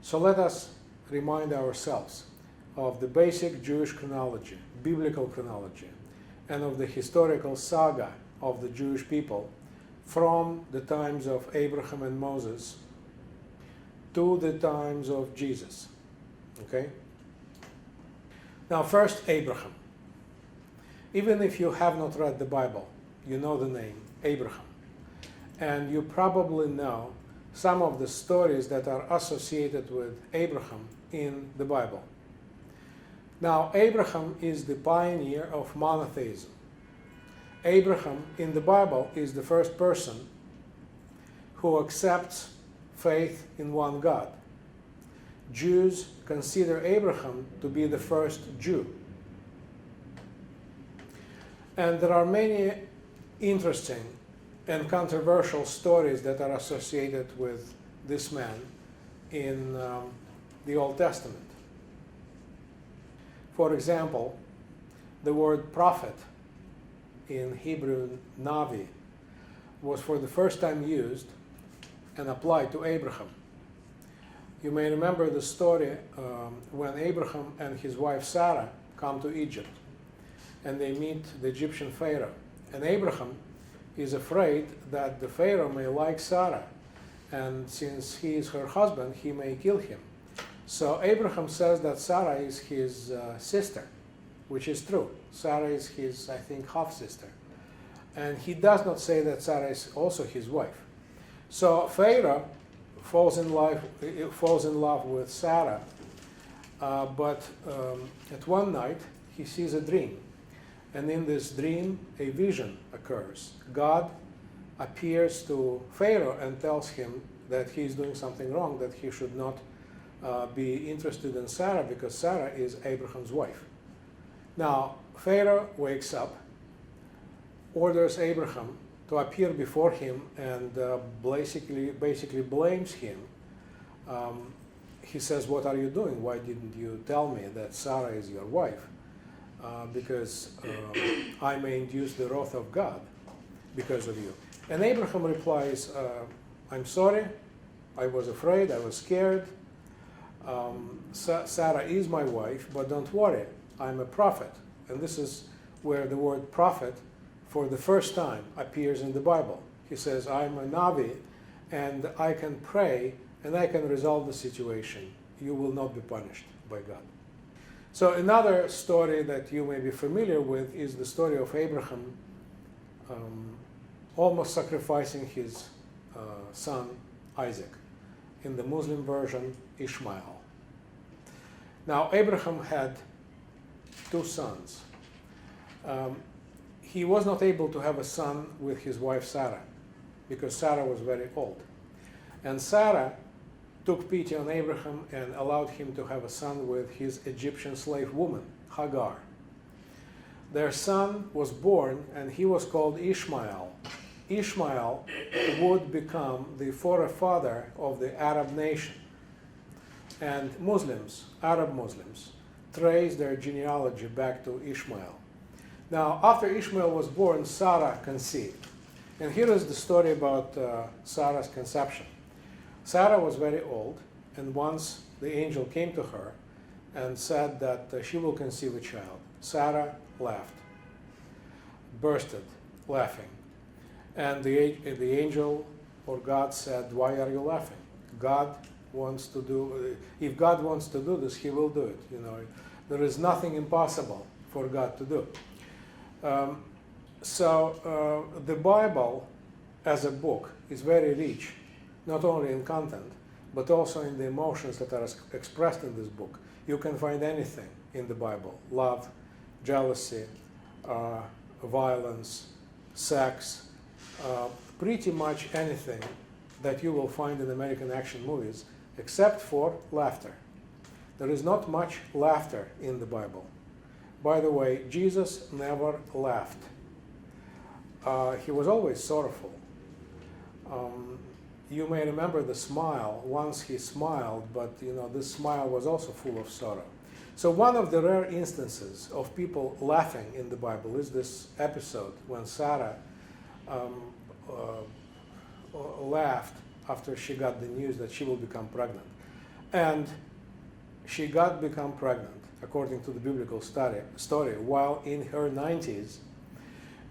So let us remind ourselves of the basic Jewish chronology, biblical chronology, and of the historical saga of the Jewish people from the times of Abraham and Moses to the times of Jesus. Okay? Now, first, Abraham. Even if you have not read the Bible, you know the name Abraham. And you probably know some of the stories that are associated with Abraham in the Bible. Now, Abraham is the pioneer of monotheism. Abraham in the Bible is the first person who accepts faith in one God. Jews consider Abraham to be the first Jew. And there are many interesting and controversial stories that are associated with this man in the Old Testament. For example, the word prophet in Hebrew, Navi, was for the first time used and applied to Abraham. You may remember the story when Abraham and his wife Sarah come to Egypt and they meet the Egyptian Pharaoh. And Abraham is afraid that the Pharaoh may like Sarah, and since he is her husband, he may kill him. So Abraham says that Sarah is his sister, which is true. Sarah is his, I think, half-sister. And he does not say that Sarah is also his wife. So Pharaoh falls in love with Sarah, but at one night he sees a dream. And in this dream, a vision occurs. God appears to Pharaoh and tells him that he is doing something wrong, that he should not be interested in Sarah because Sarah is Abraham's wife. Now, Pharaoh wakes up, orders Abraham to appear before him, and basically blames him. He says, "What are you doing? Why didn't you tell me that Sarah is your wife? Because I may induce the wrath of God because of you." And Abraham replies, "I'm sorry, I was afraid, I was scared. Sarah is my wife, but don't worry, I'm a prophet." And this is where the word prophet for the first time appears in the Bible. He says, "I'm a Navi, and I can pray, and I can resolve the situation. You will not be punished by God." So another story that you may be familiar with is the story of Abraham almost sacrificing his son Isaac. In the Muslim version, Ishmael. Now, Abraham had two sons. He was not able to have a son with his wife Sarah because Sarah was very old. And Sarah took pity on Abraham and allowed him to have a son with his Egyptian slave woman, Hagar. Their son was born, and he was called Ishmael. Ishmael would become the forefather of the Arab nation. And Muslims, Arab Muslims, trace their genealogy back to Ishmael. Now, after Ishmael was born, Sarah conceived. And here is the story about Sarah's conception. Sarah was very old, and once the angel came to her and said that she will conceive a child. Sarah laughed, bursted laughing. And the angel or God said, "Why are you laughing? God wants to do, if God wants to do this, he will do it. You know, there is nothing impossible for God to do." So the Bible as a book is very rich, not only in content, but also in the emotions that are expressed in this book. You can find anything in the Bible: love, jealousy, violence, sex, pretty much anything that you will find in American action movies, except for laughter. There is not much laughter in the Bible. By the way, Jesus never laughed. He was always sorrowful. You may remember the smile. Once he smiled, but this smile was also full of sorrow. So one of the rare instances of people laughing in the Bible is this episode when Sarah laughed after she got the news that she will become pregnant. And she become pregnant, according to the biblical story, while in her 90s.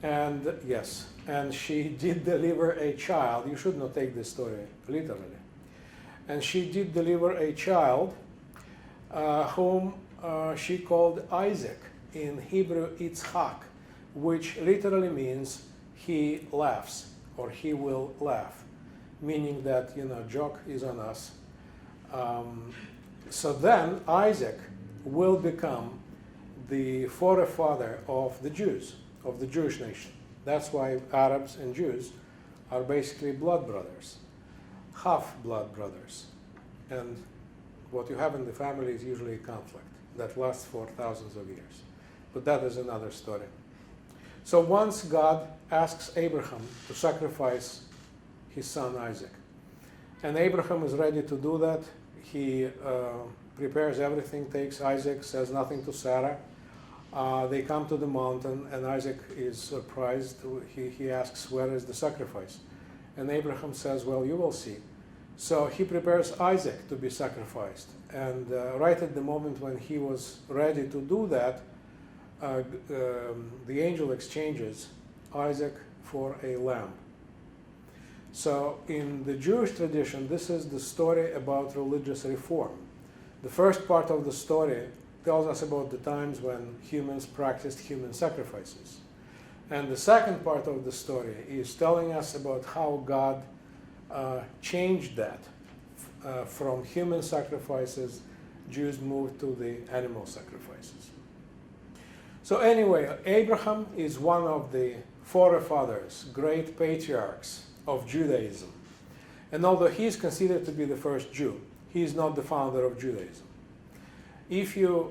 And yes, and she did deliver a child. You should not take this story literally. And she did deliver a child whom she called Isaac, in Hebrew Yitzhak, which literally means he laughs, or he will laugh, meaning that, joke is on us. So then Isaac will become the forefather of the Jews, of the Jewish nation. That's why Arabs and Jews are basically blood brothers, half-blood brothers. And what you have in the family is usually a conflict that lasts for thousands of years. But that is another story. So once God asks Abraham to sacrifice his son Isaac, and Abraham is ready to do that, he prepares everything, takes Isaac, says nothing to Sarah. They come to the mountain, and Isaac is surprised. He asks, where is the sacrifice? And Abraham says, well, you will see. So he prepares Isaac to be sacrificed. And right at the moment when he was ready to do that, the angel exchanges Isaac for a lamb. So in the Jewish tradition, this is the story about religious reform. The first part of the story tells us about the times when humans practiced human sacrifices. And the second part of the story is telling us about how God changed that. From human sacrifices, Jews moved to the animal sacrifices. So anyway, Abraham is one of the forefathers, great patriarchs of Judaism. And although he is considered to be the first Jew, he is not the founder of Judaism. If you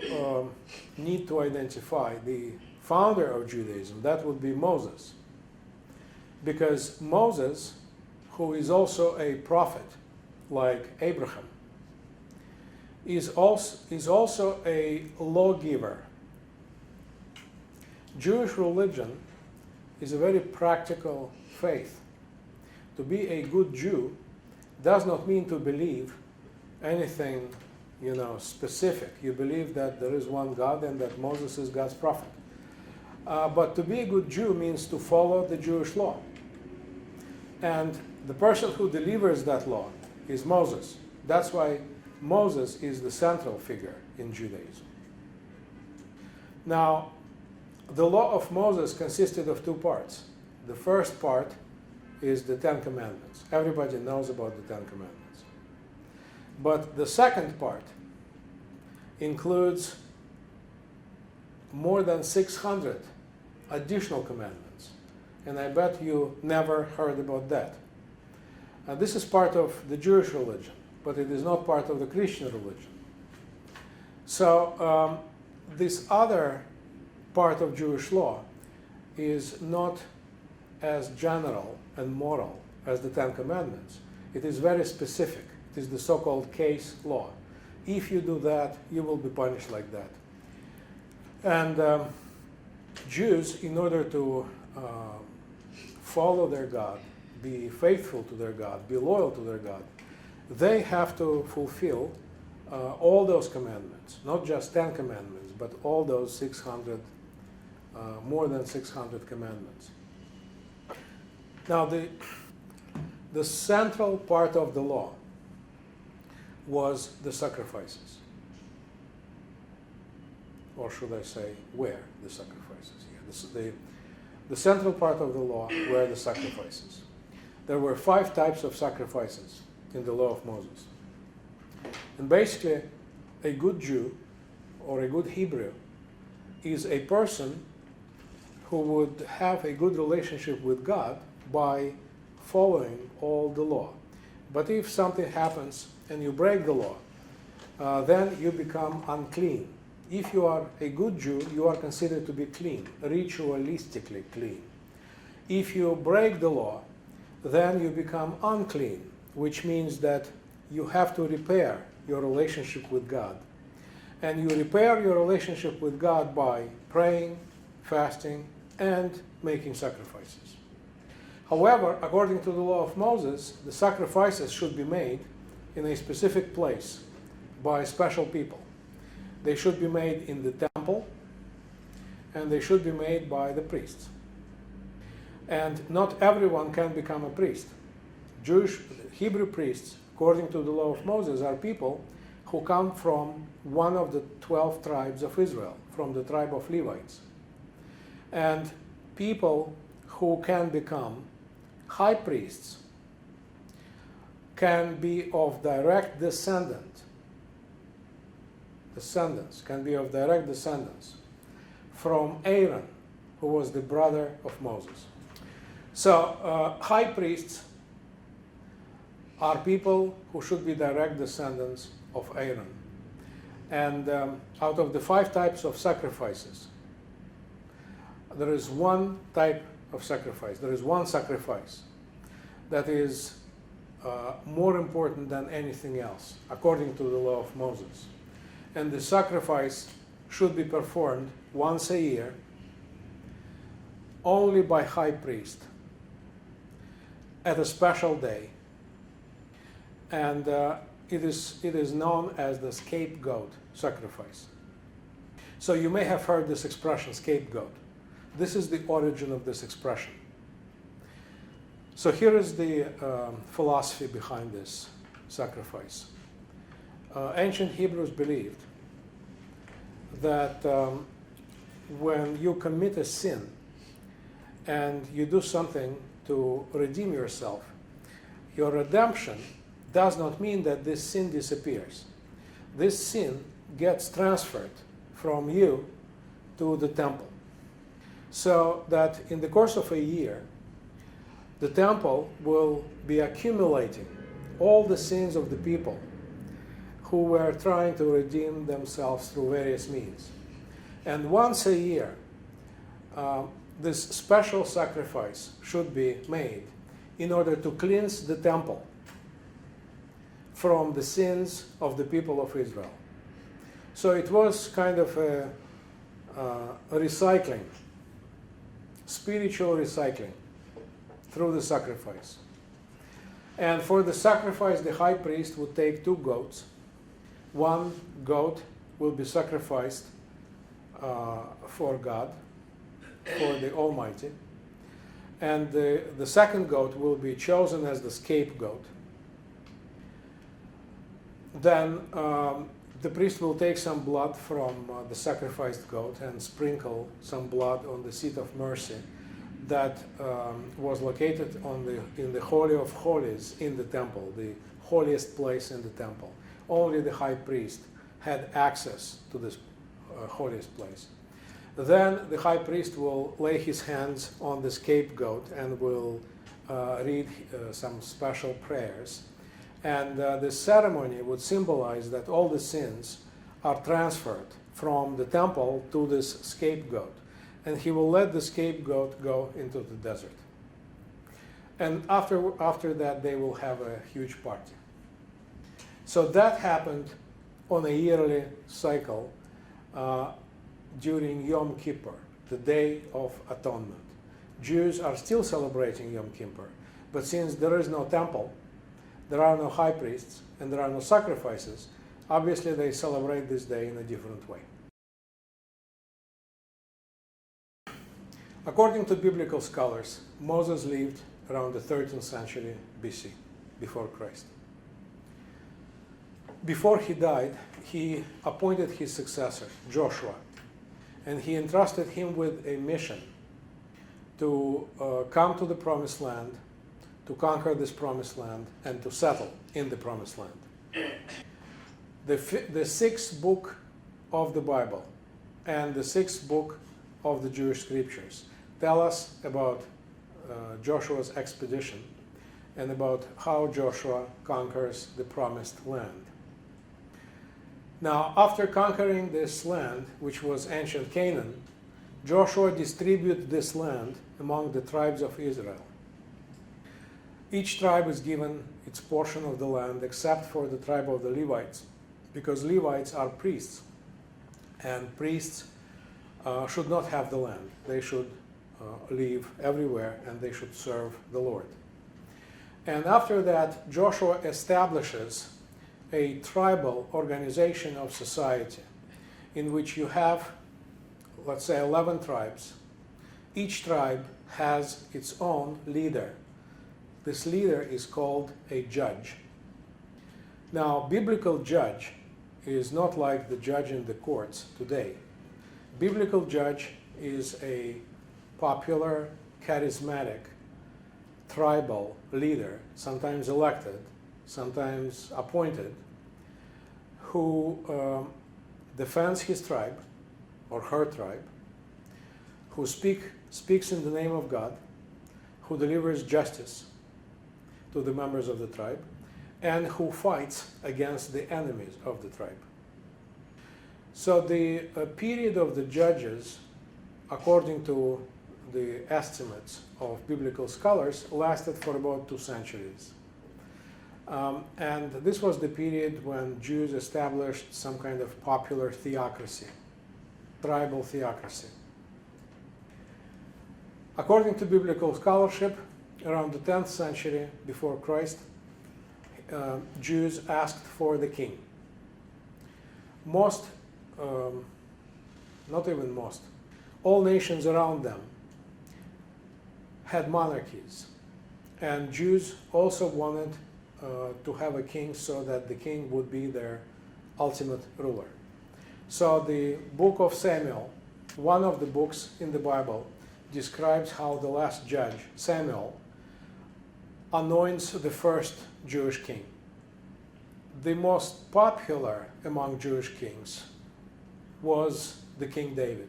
need to identify the founder of Judaism, that would be Moses. Because Moses, who is also a prophet like Abraham, is also a lawgiver. Jewish religion is a very practical faith. To be a good Jew does not mean to believe anything, specific. You believe that there is one God and that Moses is God's prophet. But to be a good Jew means to follow the Jewish law. And the person who delivers that law is Moses. That's why Moses is the central figure in Judaism. Now, the law of Moses consisted of two parts. The first part is the Ten Commandments. Everybody knows about the Ten Commandments. But the second part includes more than 600 additional commandments. And I bet you never heard about that. This is part of the Jewish religion, but it is not part of the Christian religion. So this other part of Jewish law is not as general and moral as the Ten Commandments. It is very specific. It is the so-called case law. If you do that, you will be punished like that. And Jews, in order to follow their God, be faithful to their God, be loyal to their God, they have to fulfill all those commandments, not just 10 commandments, but all those 600, more than 600 commandments. Now, the central part of the law was the sacrifices. Or should I say, where the sacrifices? Yeah, the central part of the law were the sacrifices. There were 5 types of sacrifices in the law of Moses. And basically, a good Jew or a good Hebrew is a person who would have a good relationship with God by following all the law. But if something happens and you break the law, then you become unclean. If you are a good Jew, you are considered to be clean, ritualistically clean. If you break the law, then you become unclean, which means that you have to repair your relationship with God. And you repair your relationship with God by praying, fasting, and making sacrifices. However, according to the law of Moses, the sacrifices should be made in a specific place, by special people. They should be made in the temple, and they should be made by the priests. And not everyone can become a priest. Hebrew priests, according to the law of Moses, are people who come from one of the 12 tribes of Israel, from the tribe of Levites. And people who can become high priests can be of direct descendants can be of direct descendants from Aaron, who was the brother of Moses. So high priests are people who should be direct descendants of Aaron. And out of the 5 types of sacrifices, there is one type of sacrifice. There is one sacrifice that is more important than anything else, according to the law of Moses. And the sacrifice should be performed once a year, only by high priest, at a special day. And it is known as the scapegoat sacrifice. So you may have heard this expression, scapegoat. This is the origin of this expression. So here is the philosophy behind this sacrifice. Ancient Hebrews believed that when you commit a sin and you do something to redeem yourself, your redemption does not mean that this sin disappears. This sin gets transferred from you to the temple. So that in the course of a year, the temple will be accumulating all the sins of the people who were trying to redeem themselves through various means. And once a year, this special sacrifice should be made in order to cleanse the temple from the sins of the people of Israel. So it was kind of a recycling, spiritual recycling through the sacrifice. And for the sacrifice, the high priest would take 2 goats. One goat will be sacrificed for God, for the Almighty. And the second goat will be chosen as the scapegoat. Then the priest will take some blood from the sacrificed goat and sprinkle some blood on the seat of mercy that was located in the Holy of Holies in the temple, the holiest place in the temple. Only the high priest had access to this holiest place. Then the high priest will lay his hands on the scapegoat and will read some special prayers. And this ceremony would symbolize that all the sins are transferred from the temple to this scapegoat. And he will let the scapegoat go into the desert. And after that, they will have a huge party. So that happened on a yearly cycle during Yom Kippur, the Day of Atonement. Jews are still celebrating Yom Kippur, but since there is no temple, there are no high priests, and there are no sacrifices, obviously they celebrate this day in a different way. According to biblical scholars, Moses lived around the 13th century BC, before Christ. Before he died, he appointed his successor, Joshua, and he entrusted him with a mission to come to the Promised Land, to conquer this Promised Land, and to settle in the Promised Land. The 6th book of the Bible and the 6th book of the Jewish Scriptures tell us about Joshua's expedition and about how Joshua conquers the Promised Land. Now, after conquering this land, which was ancient Canaan, Joshua distributed this land among the tribes of Israel. Each tribe is given its portion of the land except for the tribe of the Levites, because Levites are priests, and priests should not have the land. They should live everywhere, and they should serve the Lord. And after that, Joshua establishes a tribal organization of society in which you have, let's say, 11 tribes. Each tribe has its own leader. This leader is called a judge. Now, biblical judge is not like the judge in the courts today. Biblical judge is a popular, charismatic, tribal leader, sometimes elected, sometimes appointed, who defends his tribe or her tribe, who speaks in the name of God, who delivers justice to the members of the tribe, and who fights against the enemies of the tribe. So the period of the judges, according to the estimates of biblical scholars, lasted for about 2 centuries. And this was the period when Jews established some kind of popular theocracy, tribal theocracy. According to biblical scholarship, around the 10th century before Christ, Jews asked for the king. Most, not even most, all nations around them had monarchies, and Jews also wanted to have a king so that the king would be their ultimate ruler. So the book of Samuel, one of the books in the Bible, describes how the last judge, Samuel, anoints the first Jewish king. The most popular among Jewish kings was the King David.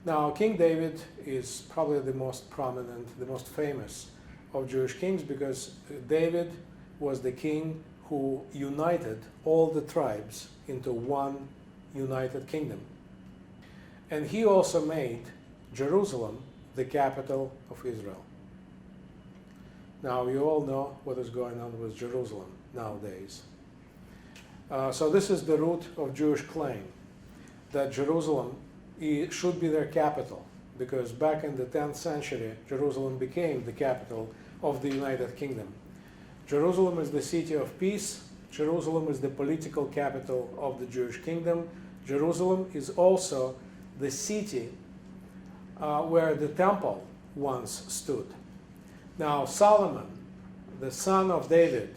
Now, King David is probably the most prominent, the most famous of Jewish kings, because David was the king who united all the tribes into one united kingdom. And he also made Jerusalem the capital of Israel. Now, you all know what is going on with Jerusalem nowadays. So this is the root of Jewish claim, that Jerusalem should be their capital, because back in the 10th century, Jerusalem became the capital of the United Kingdom. Jerusalem is the city of peace. Jerusalem is the political capital of the Jewish kingdom. Jerusalem is also the city where the temple once stood. Now, Solomon, the son of David,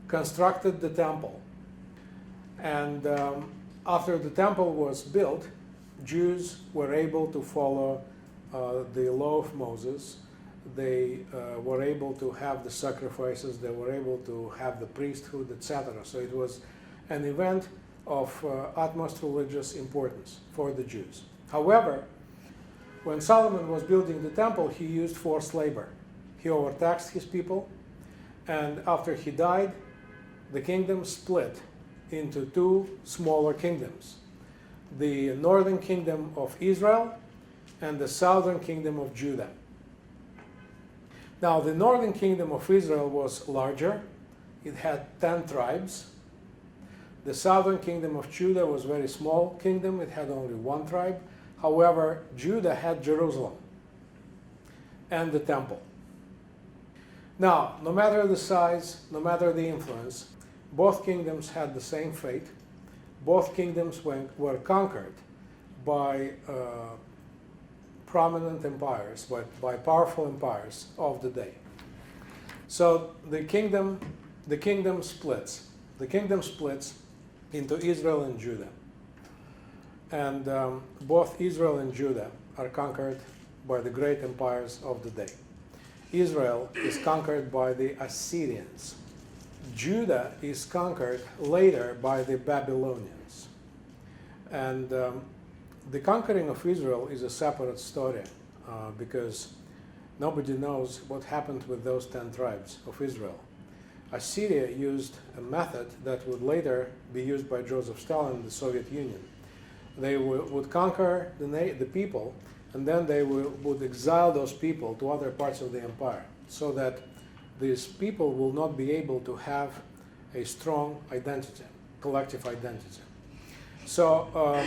constructed the temple. And after the temple was built, Jews were able to follow the law of Moses. They were able to have the sacrifices. They were able to have the priesthood, etc. So it was an event of utmost religious importance for the Jews. However, when Solomon was building the temple, he used forced labor. He overtaxed his people, and after he died, the kingdom split into two smaller kingdoms: the northern kingdom of Israel and the southern kingdom of Judah. Now, the northern kingdom of Israel was larger. It had 10 tribes. The southern kingdom of Judah was a very small kingdom. It had only one tribe. However, Judah had Jerusalem and the temple. Now, no matter the size, no matter the influence, both kingdoms had the same fate. Both kingdoms were conquered by prominent empires, by powerful empires of the day. So the kingdom splits. The kingdom splits into Israel and Judah. And both Israel and Judah are conquered by the great empires of the day. Israel is conquered by the Assyrians. Judah is conquered later by the Babylonians. And the conquering of Israel is a separate story because nobody knows what happened with those 10 tribes of Israel. Assyria used a method that would later be used by Joseph Stalin in the Soviet Union. They would conquer the people, and then they would exile those people to other parts of the empire, so that these people will not be able to have a strong identity, collective identity. So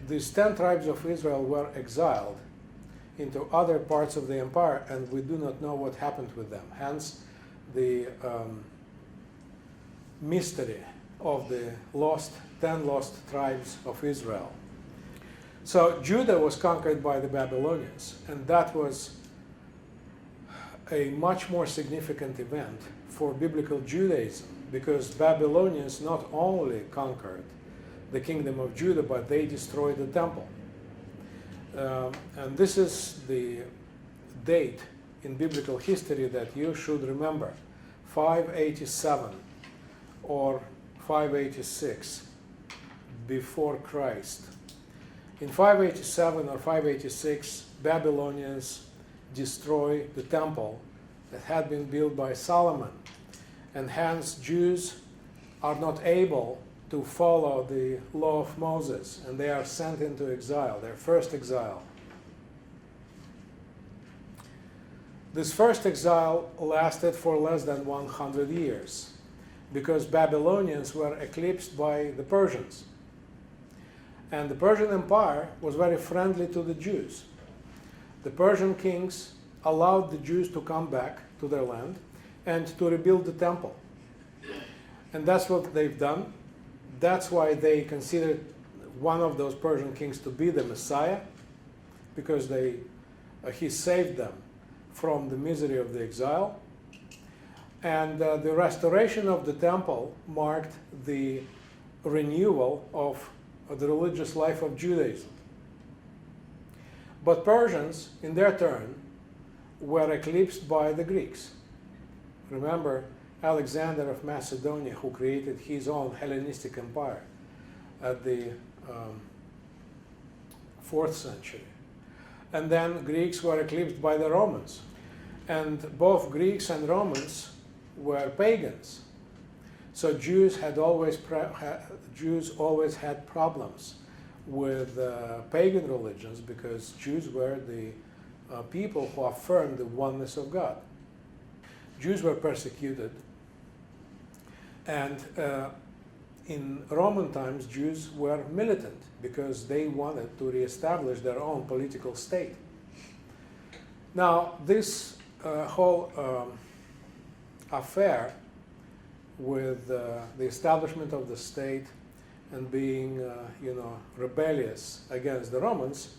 these 10 tribes of Israel were exiled into other parts of the empire, and we do not know what happened with them. Hence, the mystery of the 10 lost tribes of Israel. So Judah was conquered by the Babylonians, and that was a much more significant event for Biblical Judaism, because Babylonians not only conquered the kingdom of Judah, but they destroyed the temple. And this is the date in biblical history that you should remember, 587 or 586 before Christ. In 587 or 586, Babylonians destroy the temple that had been built by Solomon, and hence Jews are not able to follow the law of Moses, and they are sent into exile, their first exile. This first exile lasted for less than 100 years, because Babylonians were eclipsed by the Persians. And the Persian Empire was very friendly to the Jews. The Persian kings allowed the Jews to come back to their land and to rebuild the temple. And that's what they've done. That's why they considered one of those Persian kings to be the Messiah, because he saved them from the misery of the exile. And the restoration of the temple marked the renewal of the religious life of Judaism. But Persians, in their turn, were eclipsed by the Greeks. Remember Alexander of Macedonia, who created his own Hellenistic empire at the 4th century. And then Greeks were eclipsed by the Romans. And both Greeks and Romans were pagans. So Jews always had problems with pagan religions, because Jews were the people who affirmed the oneness of God. Jews were persecuted, and in Roman times Jews were militant because they wanted to reestablish their own political state. Now this whole affair with the establishment of the state and being rebellious against the Romans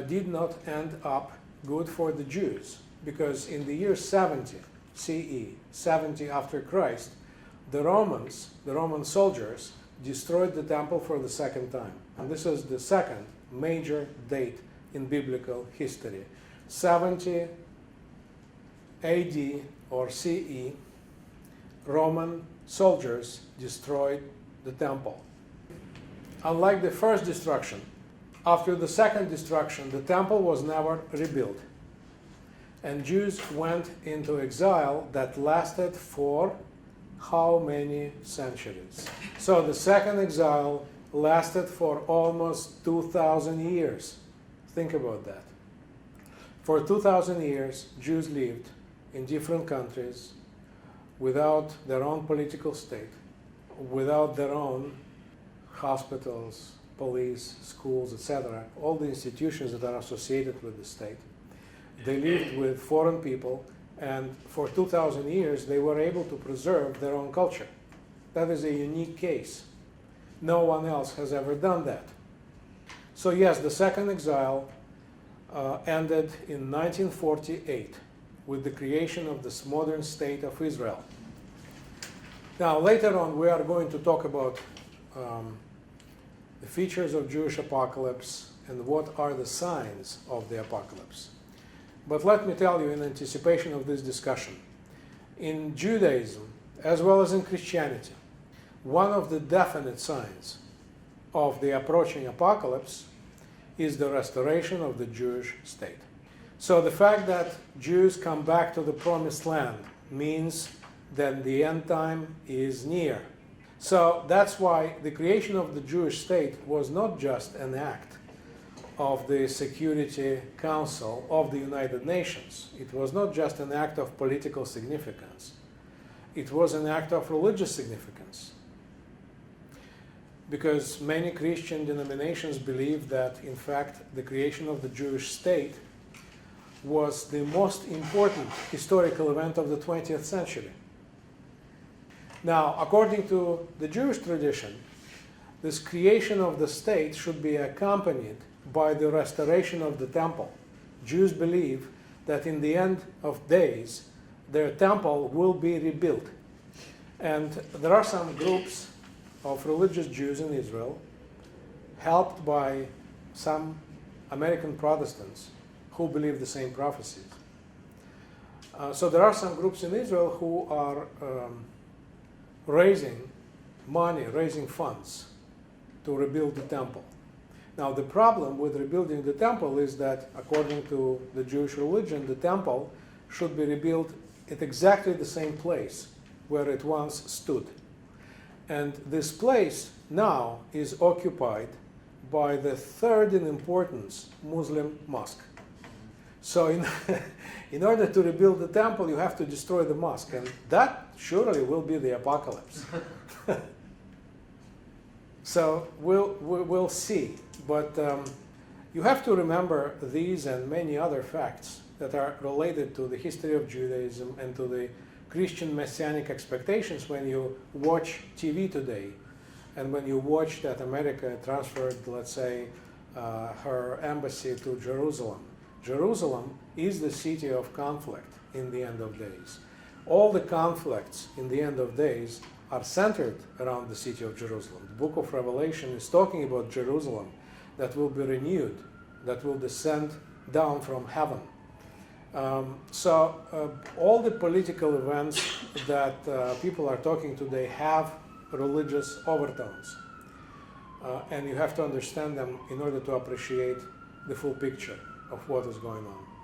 did not end up good for the Jews, because in the year 70 CE, 70 after Christ, the Roman soldiers destroyed the temple for the second time. And this is the second major date in biblical history. 70 AD or CE, Roman soldiers destroyed the temple. Unlike the first destruction, after the second destruction, the temple was never rebuilt. And Jews went into exile that lasted for how many centuries? So the second exile lasted for almost 2,000 years. Think about that. For 2,000 years, Jews lived in different countries without their own political state, without their own hospitals, police, schools, etc., all the institutions that are associated with the state. They lived with foreign people, and for 2,000 years they were able to preserve their own culture. That is a unique case. No one else has ever done that. So yes, the second exile ended in 1948 with the creation of this modern state of Israel. Now later on we are going to talk about the features of Jewish apocalypse and what are the signs of the apocalypse. But let me tell you in anticipation of this discussion, in Judaism as well as in Christianity, one of the definite signs of the approaching apocalypse is the restoration of the Jewish state. So the fact that Jews come back to the promised land means that the end time is near. So that's why the creation of the Jewish state was not just an act of the Security Council of the United Nations. It was not just an act of political significance. It was an act of religious significance. Because many Christian denominations believe that, in fact, the creation of the Jewish state was the most important historical event of the 20th century. Now, according to the Jewish tradition, this creation of the state should be accompanied by the restoration of the temple. Jews believe that in the end of days, their temple will be rebuilt. And there are some groups of religious Jews in Israel, helped by some American Protestants who believe the same prophecies. So there are some groups in Israel who are raising money, raising funds to rebuild the temple. Now, the problem with rebuilding the temple is that, according to the Jewish religion, the temple should be rebuilt at exactly the same place where it once stood. And this place now is occupied by the third in importance Muslim mosque. So in order to rebuild the temple, you have to destroy the mosque, and that surely will be the apocalypse. So we'll see. But you have to remember these and many other facts that are related to the history of Judaism and to the Christian messianic expectations when you watch TV today, and when you watch that America transferred, let's say, her embassy to Jerusalem. Jerusalem is the city of conflict in the end of days. All the conflicts in the end of days are centered around the city of Jerusalem. The book of Revelation is talking about Jerusalem that will be renewed, that will descend down from heaven. So all the political events that people are talking today have religious overtones. And you have to understand them in order to appreciate the full picture of what is going on.